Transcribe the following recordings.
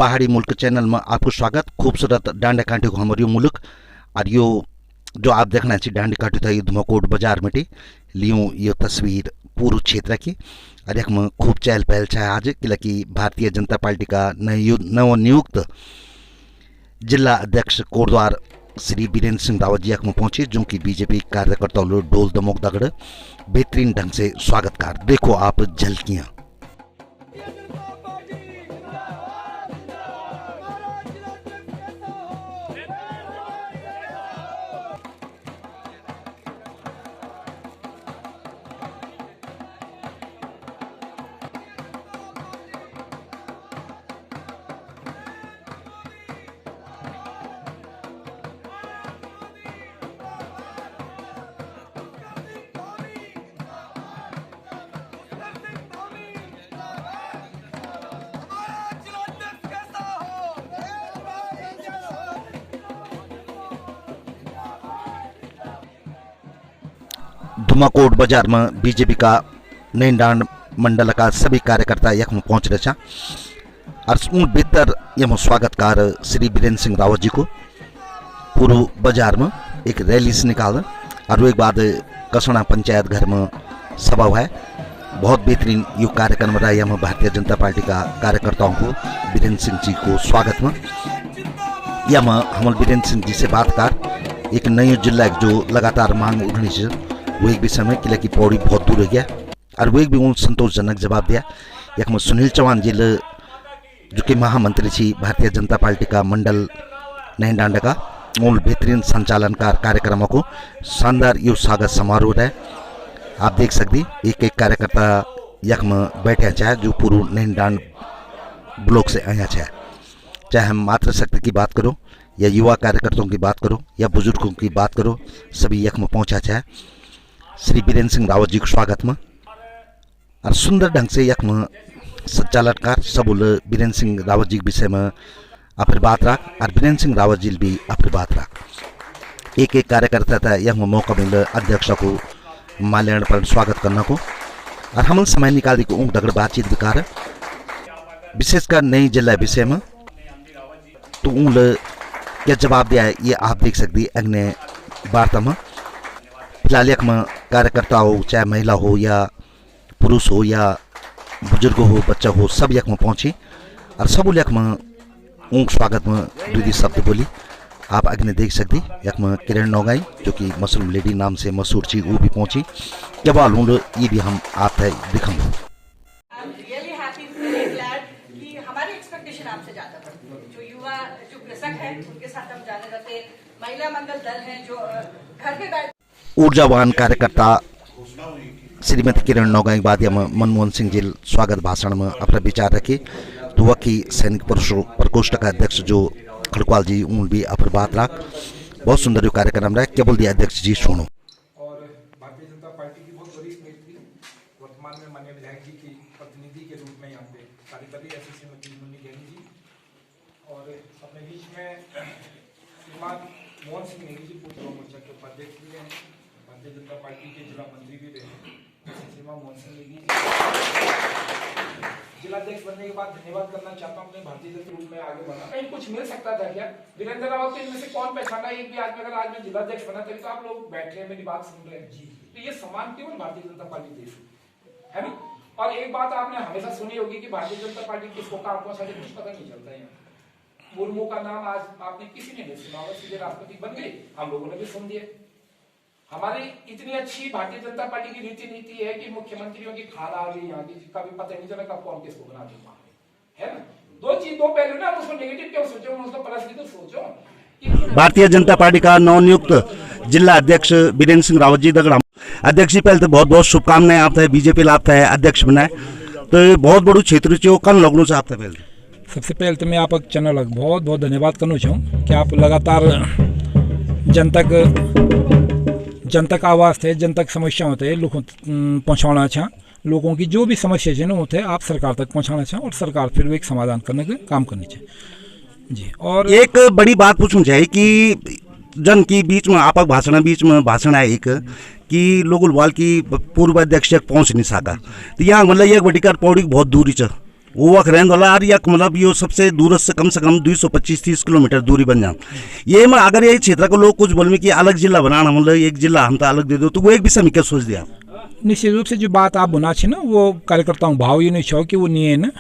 पहाड़ी मुल्क चैनल में आपको स्वागत। खूबसूरत डांडा कांटे को हमारे मुल्क और यो जो आप देखना चाहिए डांडी काटी था ये धुमाकोट बाजार में लियो ये तस्वीर पूर्व क्षेत्र की और एक में खूब चहल पहल छा आज कि भारतीय जनता पार्टी का नवनियुक्त जिला अध्यक्ष कोटद्वार श्री बीरेंद्र सिंह रावत जी में पहुंचे, जो कि बीजेपी कार्यकर्ताओं डोल दमोक दगड़ बेहतरीन ढंग से स्वागतकार। देखो आप झलकियां। धुमाकोट बाजार में बीजेपी का नैनडांड मंडल का सभी कार्यकर्ता यख में पहुंच रहे और बेहतर यम स्वागतकार श्री बीरेंद्र सिंह रावत जी को पूर्व बाजार में एक रैली से निकाल और एक बाद कसणा पंचायत घर में सभा हुआ है। बहुत बेहतरीन यो कार्यक्रम रहा यम भारतीय जनता पार्टी का कार्यकर्ताओं को बीरेंद्र सिंह जी को स्वागत में यम हम बीरेंद्र सिंह जी से बात कर एक नई जिला जो लगातार मांग उठनी से वो एक भी समय किले की पौड़ी बहुत दूर हो गया और वो एक भी संतोषजनक जवाब दिया। एक में सुनील चौहान जी जो कि महामंत्री थी भारतीय जनता पार्टी का मंडल नैनडांडा का मूल बेहतरीन संचालनकार कार्यक्रमों को शानदार यो स्वागत समारोह रहे। आप देख सकती एक एक कार्यकर्ता यख में बैठे चाहे जो पूर्व नैनडांड ब्लॉक से आया चाहे हम मातृशक्ति की बात करो या युवा कार्यकर्ताओं की बात करो या बुजुर्गों की बात करो, सभी यख में पहुंचा चाहे श्री बीरेंद्र सिंह रावत जी को स्वागत में और सुंदर ढंग से यख में संचालनकार सब बीरेंद्र सिंह रावत जी के विषय में अपनी बात रख और बीरेंद्र सिंह रावत जी भी अपनी बात रख। एक एक कार्यकर्ता था यह मौका मिल अध्यक्ष को माल्यार्पण स्वागत करने को और हम समय निकाल को ऊँग दगड़ बातचीत विकार विशेषकर नई जिला विषय में तो ऊँग क्या जवाब दिया है ये आप देख सकती अग्नि वार्ता में। फिलहाल यख में कार्यकर्ता हो चाहे महिला हो या पुरुष हो या बुजुर्ग हो बच्चा हो सब यख में पहुँची और सब यख में ऊँग स्वागत में दीदी शब्द बोली। आप अग्नि देख सकती यख में किरण नौगाई जो कि मशरूम लेडी नाम से मशहूर थी वो भी पहुँची। केवल हूँ ये भी हम आप दिखाऊंगे। ऊर्जावान कार्यकर्ता श्रीमती किरण नौगाई बाद मनमोहन सिंह जी स्वागत भाषण में अपना विचार रखे तो वकी सैनिक प्रकोष्ठ का अध्यक्ष जो खड़कवाल जी उन भी अपनी बात रख। बहुत सुंदर जो कार्यक्रम रहा। क्या बोल दिया अध्यक्ष जी सुनो। और भारतीय जनता पार्टी की बहुत बड़ी नेत्री वर्तमान में माननीय विधायक जी की प्रतिनिधि के रूप में यहाँ पे कार्य कर रही है श्रीमती मुन्नी जैनी जी और अपने बीच में श्रीमान मोहन सिंह नेगी जी पूर्व मोर्चा के उपाध्यक्ष भी रहे, भारतीय जनता पार्टी के जिला मंत्री भी रहे। श्रीमान मोहन सिंह नेगी जिलाध्यक्ष बनने के बाद धन्यवाद करना चाहता हूँ अपने भारतीय जनता रूप में आगे बढ़ा। कहीं कुछ मिल सकता था क्या वीरेंद्र रावत के इनमें से कौन पहचाना एक भी आदमी अगर आज मैं जिलाध्यक्ष बना तभी तो आप लोग बैठे हैं मेरी बात सुन रहे हैं जी। तो ये समान केवल भारतीय जनता पार्टी देश है ना। और एक बात आपने हमेशा सुनी होगी कि भारतीय जनता पार्टी किसको काम पहुंचा कुछ पता नहीं चलता है। मुर्मू का नाम आज आपने किसी ने नहीं सुना, सीधे राष्ट्रपति बन गए, हम लोगों ने भी सुन दिया। हमारी इतनी अच्छी भारतीय जनता पार्टी की रीति नीति है कि मुख्यमंत्रियों की खाना आ गई यहाँ की का भी पता नहीं चला कब कौन किसको बना दूंगा, है ना। दो पहलू ना, उसको नेगेटिव क्यों सोचो, उसको पॉजिटिव सोचो। भारतीय जनता पार्टी का नवनियुक्त जिला अध्यक्ष बीरेंद्र सिंह रावत जी दगड़ा अध्यक्ष जी पहले तो बहुत बहुत शुभकामनाएं आप बीजेपी लाभ है अध्यक्ष बनाए तो बहुत बड़ू क्षेत्र चो कन लगनों से आप पहले सबसे पहले तो मैं आप चैनल बहुत बहुत धन्यवाद करना चाहूँ कि आप लगातार जनता का आवाज़ थे, जनता की समस्या होते लोगों पहुँचाना चाह लोगों की जो भी समस्या है ना होते आप सरकार तक पहुँचाना चाहें और सरकार फिर एक समाधान करने का काम करनी चाहिए जी। और एक बड़ी बात पूछूं चाहिए कि जन की बीच में आपक भाषण है एक कि लोगों वाल की पूर्व अध्यक्ष पहुँच नहीं सका तो यहाँ मतलब एक बड़ी पौड़ी बहुत दूरी च वो वक्त रहने वाला और यक मतलब यो सबसे दूरस्थ से कम 225-30 किलोमीटर दूरी बन जाए। ये में अगर ये क्षेत्र को लोग कुछ बोल कि अलग जिला बनाना मतलब एक जिला हम तो अलग दे दो, तो वो एक विषय में क्या सोच दिया? निश्चित रूप से जो बात आप बुना छे ना, वो कार्यकर्ताओं भाव ये नहीं छो कि वो नहीं है ना।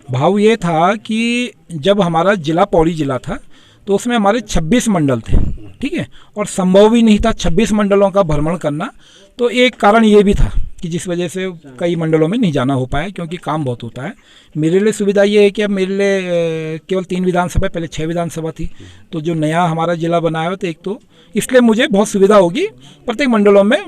भाव ये था कि जब हमारा जिला पौड़ी जिला था तो उसमें हमारे 26 मंडल थे, ठीक है, और संभव भी नहीं था 26 मंडलों का भ्रमण करना। तो एक कारण ये भी था कि जिस वजह से कई मंडलों में नहीं जाना हो पाया, क्योंकि काम बहुत होता है। मेरे लिए सुविधा ये है कि अब मेरे लिए केवल 3 विधानसभा, पहले 6 विधानसभा थी, तो जो नया हमारा जिला बनाया हो तो एक तो इसलिए मुझे बहुत सुविधा होगी प्रत्येक मंडलों में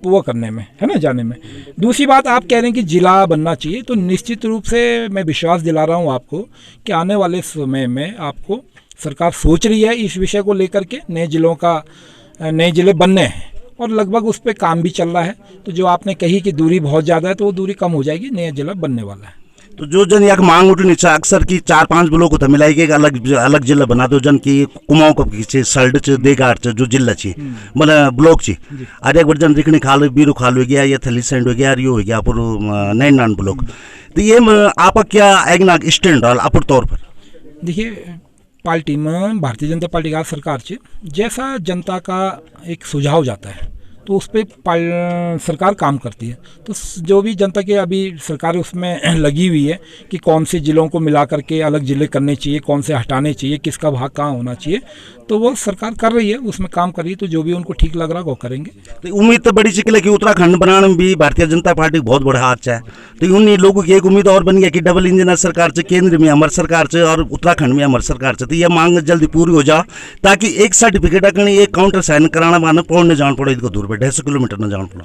वो करने में, है ना, जाने में। दूसरी बात, आप कह रहे हैं कि जिला बनना चाहिए, तो निश्चित रूप से मैं विश्वास दिला रहा हूँ आपको कि आने वाले समय में आपको सरकार सोच रही है इस विषय को लेकर के, नए जिले बनने हैं और लगभग उस पर काम भी चल रहा है। तो जो आपने कही कि दूरी बहुत ज़्यादा है, तो वो दूरी कम हो जाएगी, नया जिला बनने वाला है। तो जो जन एक मांग उठनी चाहिए अक्सर की 4-5 ब्लॉक को तो मिलाएगी, अलग जिला बना दो जन की कुमाऊं को पीछे सल्ड च देगाट जो जिला ची मतलब ब्लॉक ची और एक बार जन रिकनी खाल बीरू खाल हो गया या थली सेंड हो गया यो हो गया अपुर नैनान ब्लॉक। तो ये आप क्या एगना स्टैंड रहा अपुर तौर पर? देखिए, पार्टी में भारतीय जनता पार्टी का सरकार से जैसा जनता का एक सुझाव जाता है तो उस पर सरकार काम करती है। तो जो भी जनता के अभी सरकार उसमें लगी हुई है कि कौन से ज़िलों को मिला करके अलग ज़िले करने चाहिए, कौन से हटाने चाहिए, किसका भाग कहाँ होना चाहिए, तो वो सरकार कर रही है, उसमें काम कर रही है। तो जो भी उनको ठीक लग रहा है वो करेंगे। तो उम्मीद तो बड़ी चिकल है कि उत्तराखंड बनाने में भी भारतीय जनता पार्टी बहुत बड़ा हाथ है। तो उन लोगों की एक उम्मीद और बन गया कि डबल इंजन सरकार से, केंद्र में हमारी सरकार से और उत्तराखंड में हमारी सरकार से, तो यह मांग जल्दी पूरी हो जाए ताकि एक सर्टिफिकेट एक काउंटर साइन कराना माना पौड़ने जाना पड़े, इसको दूर पे 150 किलोमीटर न जाना पड़ा।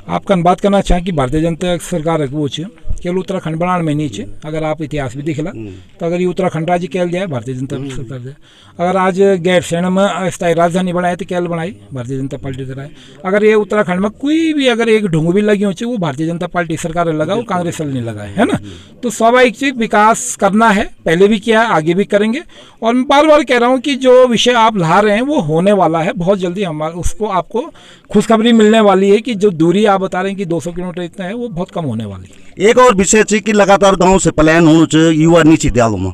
आपका बात करना चाहें कि भारतीय जनता सरकार है वो छे केवल उत्तराखंड बनाने में नहीं छे। अगर आप इतिहास भी दिखला तो अगर ये उत्तराखंड राज्य केवल जाए भारतीय जनता सरकार जाए। अगर आज गैरसैंण में स्थायी राजधानी बनाए तो केवल बनाई भारतीय जनता पार्टी कराए। अगर ये उत्तराखंड में कोई भी अगर एक ढोंग भी लगी हो वो भारतीय जनता पार्टी सरकार लगा, वो कांग्रेस नहीं लगा है ना। तो स्वाभाविक चीज विकास करना है, पहले भी किया, आगे भी करेंगे। और मैं बार बार कह रहा हूँ कि जो विषय आप ला रहे हैं वो होने वाला है बहुत जल्दी। हमारा उसको आपको खुशखबरी मिलने वाली है कि जो दूरी आप बता रहे हैं कि 200 किलोमीटर इतना है, वो बहुत कम होने वाली है। एक और विषय है कि लगातार गांव से पलायन होने चाहिए युवा नीचे दयालु में,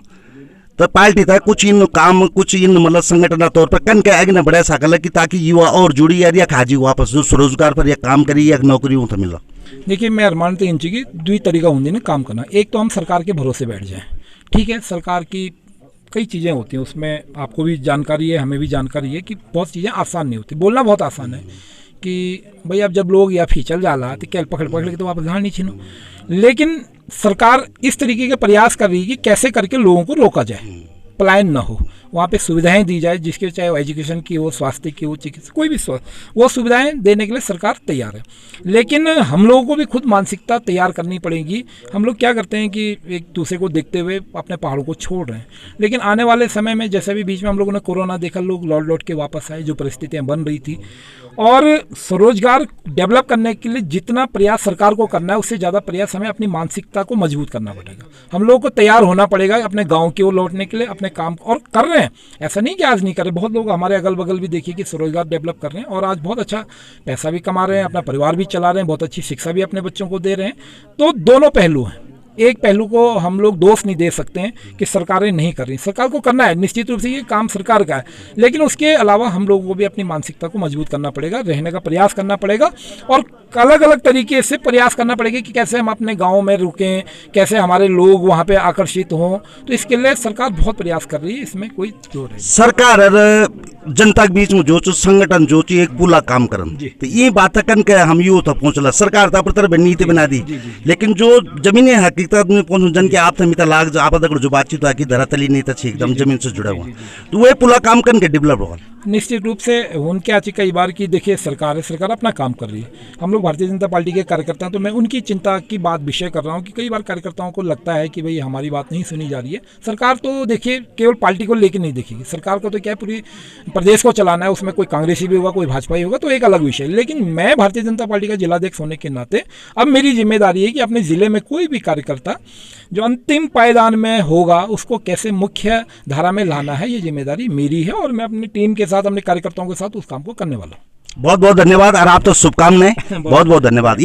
तो पार्टी था कुछ इन काम कुछ इन मतलब संगठन तौर पर कन के आगे न बढ़ा सकल कि ताकि युवा और जुड़ी या खाजी वापस जो स्वरोजगार पर या काम करी या नौकरी तो मिला। देखिए, मैं अरमान तो इंच की दुई तरीका होंगे ना काम करना। एक तो हम सरकार के भरोसे बैठ जाएं, ठीक है, सरकार की कई चीज़ें होती हैं, उसमें आपको भी जानकारी है, हमें भी जानकारी है कि बहुत चीज़ें आसान नहीं होती। बोलना बहुत आसान है कि भाई अब जब लोग या फीचल जाला तो कैल पकड़ के तो वापस ध्यान नहीं छीनो, लेकिन सरकार इस तरीके के प्रयास कर रही है कि कैसे करके लोगों को रोका जाए, पलायन ना हो, वहाँ पे सुविधाएं दी जाए, जिसके चाहे वो एजुकेशन की हो, स्वास्थ्य की हो, चिकित्सा कोई भी वो सुविधाएं देने के लिए सरकार तैयार है। लेकिन हम लोगों को भी खुद मानसिकता तैयार करनी पड़ेगी। हम लोग क्या करते हैं कि एक दूसरे को देखते हुए अपने पहाड़ों को छोड़ रहे हैं, लेकिन आने वाले समय में जैसे भी बीच में हम लोगों ने कोरोना देखा, लोग लौट के वापस आए, जो परिस्थितियाँ बन रही थी। और स्वरोजगार डेवलप करने के लिए जितना प्रयास सरकार को करना है उससे ज़्यादा प्रयास हमें अपनी मानसिकता को मजबूत करना पड़ेगा। हम लोगों को तैयार होना पड़ेगा अपने गांव की ओर लौटने के लिए, अपने काम और कर रहे हैं। ऐसा नहीं कि आज नहीं कर रहे, बहुत लोग हमारे अगल बगल भी देखिए कि स्वरोजगार डेवलप कर रहे हैं और आज बहुत अच्छा पैसा भी कमा रहे हैं, अपना परिवार भी चला रहे हैं, बहुत अच्छी शिक्षा भी अपने बच्चों को दे रहे हैं। तो दोनों पहलू हैं। एक पहलू को हम लोग दोष नहीं दे सकते हैं कि सरकारें नहीं कर रही, सरकार को करना है, निश्चित रूप से ये काम सरकार का है, लेकिन उसके अलावा हम लोगों को भी अपनी मानसिकता को मजबूत करना पड़ेगा, रहने का प्रयास करना पड़ेगा और अलग अलग तरीके से प्रयास करना पड़ेगा कि कैसे हम अपने गाँव में रुकें, कैसे हमारे लोग वहाँ पे आकर्षित हों। तो इसके लिए सरकार बहुत प्रयास कर रही है, इसमें कोई जोर नहीं। सरकार जनता के बीच में जो संगठन जो एक पूरा काम करन, तो ये बात कन के हम यू तो पहुंचला सरकार तो तरह नीति बना दी, लेकिन जो जमीनी हकीकत में पहुंच जन के आप मिता लाग आप जो बातचीत हुआ कि धरातली नहीं था एकदम जमीन से जुड़ा हुआ, तो वह पूरा काम करके डेवलप होगा। निश्चित रूप से उनके आज कई बार की देखिए सरकार है, सरकार अपना काम कर रही है। हम लोग भारतीय जनता पार्टी के कार्यकर्ता हैं, तो मैं उनकी चिंता की बात विषय कर रहा हूँ कि कई बार कार्यकर्ताओं को लगता है कि भाई हमारी बात नहीं सुनी जा रही है। सरकार तो देखिए केवल पार्टी को लेकर नहीं देखेगी, सरकार को तो क्या है पूरी प्रदेश को चलाना है, उसमें कोई कांग्रेसी भी होगा, कोई भाजपाई होगा, तो एक अलग विषय। लेकिन मैं भारतीय जनता पार्टी का जिलाध्यक्ष होने के नाते अब मेरी जिम्मेदारी है कि अपने जिले में कोई भी कार्यकर्ता जो अंतिम पायदान में होगा उसको कैसे मुख्य धारा में लाना है, ये जिम्मेदारी मेरी है और मैं अपनी टीम के साथ, अपने कार्यकर्ताओं के साथ उस काम को करने वाला हूँ। बहुत बहुत धन्यवाद और आप तो शुभकामनाएं, बहुत बहुत धन्यवाद।